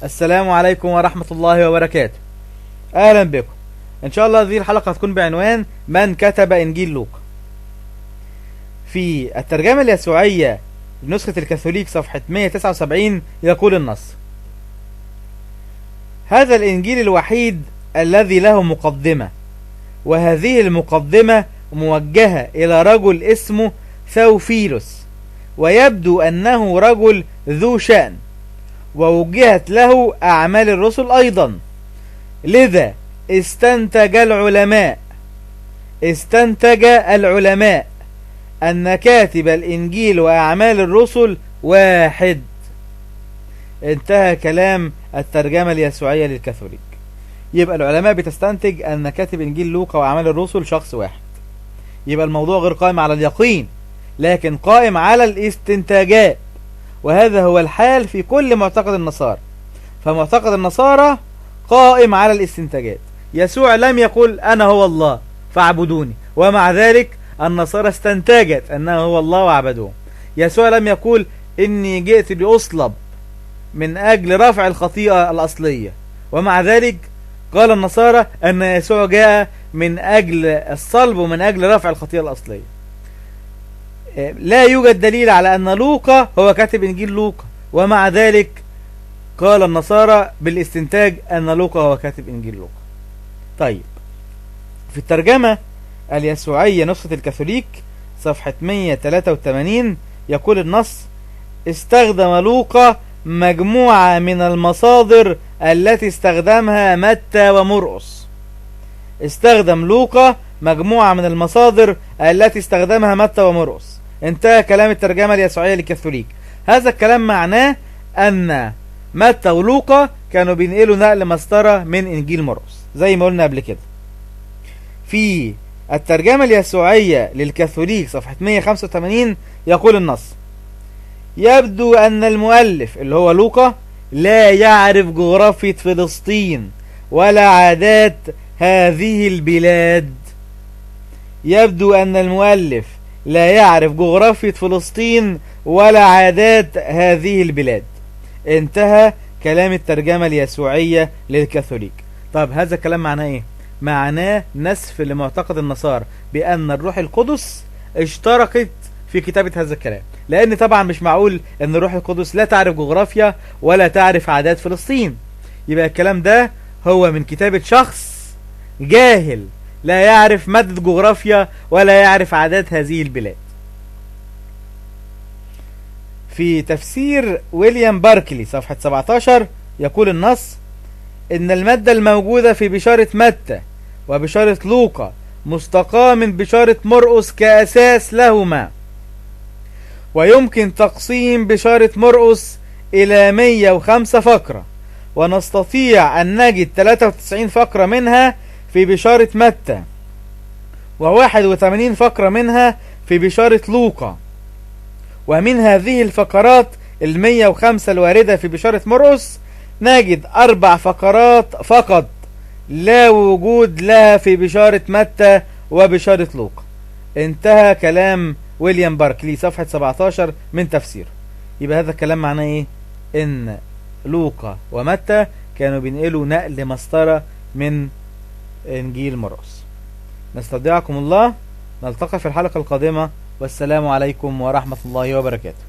السلام عليكم ورحمة الله وبركاته. أهلا بكم. إن شاء الله هذه الحلقة هتكون بعنوان من كتب إنجيل لوقا. في الترجمة اليسوعية لنسخة الكاثوليك صفحة 179 يقول النص: هذا الإنجيل الوحيد الذي له مقدمة، وهذه المقدمة موجهة إلى رجل اسمه ثوفيلوس، ويبدو أنه رجل ذو شأن، ووجهت له أعمال الرسل أيضا. لذا استنتج العلماء أن كاتب الإنجيل وأعمال الرسل واحد. انتهى كلام الترجمة اليسوعية للكاثوليك. يبقى العلماء بتستنتج أن كاتب إنجيل لوقا وأعمال الرسل شخص واحد. يبقى الموضوع غير قائم على اليقين، لكن قائم على الاستنتاجات، وهذا هو الحال في كل معتقد النصارى. فمعتقد النصارى قائم على الاستنتاجات. يسوع لم يقل أنا هو الله فاعبدوني، ومع ذلك النصارى استنتجت أنه هو الله وعبدوه. يسوع لم يقول إني جئت لأصلب من أجل رفع الخطيئة الأصلية، ومع ذلك قال النصارى أن يسوع جاء من أجل الصلب ومن أجل رفع الخطيئة الأصلية. لا يوجد دليل على أن لوقا هو كاتب إنجيل لوقا، ومع ذلك قال النصارى بالاستنتاج أن لوقا هو كاتب إنجيل لوقا. طيب، في الترجمة اليسوعية نسخة الكاثوليك صفحة 183 يقول النص: استخدم لوقا مجموعة من المصادر التي استخدمها متى ومرقس. انتهى كلام الترجمة اليسوعية للكاثوليك. هذا الكلام معناه أن متى ولوقا كانوا بينقلوا نقل مسطرة من إنجيل مرقس زي ما قلنا قبل كده. في الترجمة اليسوعية للكاثوليك صفحة 185 يقول النص: يبدو أن المؤلف اللي هو لوقا لا يعرف جغرافية فلسطين ولا عادات هذه البلاد. انتهى كلام الترجمة اليسوعية للكاثوليك. طب هذا الكلام معناه ايه؟ معناه نسف لمعتقد النصارى بأن الروح القدس اشتركت في كتابة هذا الكلام، لأن طبعا مش معقول أن الروح القدس لا تعرف جغرافيا ولا تعرف عادات فلسطين. يبقى الكلام ده هو من كتابة شخص جاهل لا يعرف مادة جغرافيا ولا يعرف عادات هذه البلاد. في تفسير ويليام باركلي صفحة 17 يقول النص: إن المادة الموجودة في بشارة متى وبشارة لوقا مستقاة من بشارة مرقس كأساس لهما، ويمكن تقسيم بشارة مرقس إلى 105 فقرة، ونستطيع أن نجد 93 فقرة منها في بشارة متى، و81 فقرة منها في بشارة لوقا. ومن هذه الفقرات 105 الواردة في بشارة مرقس نجد 4 فقرات فقط لا وجود لها في بشارة متى وبشارة لوقا. انتهى كلام ويليام باركلي صفحة 17 من تفسيره. يبقى هذا الكلام معناه ايه؟ ان لوقا ومتى كانوا بينقلوا نقل مسطرة من انجيل مرقس. نستودعكم الله، نلتقي في الحلقة القادمة، والسلام عليكم ورحمة الله وبركاته.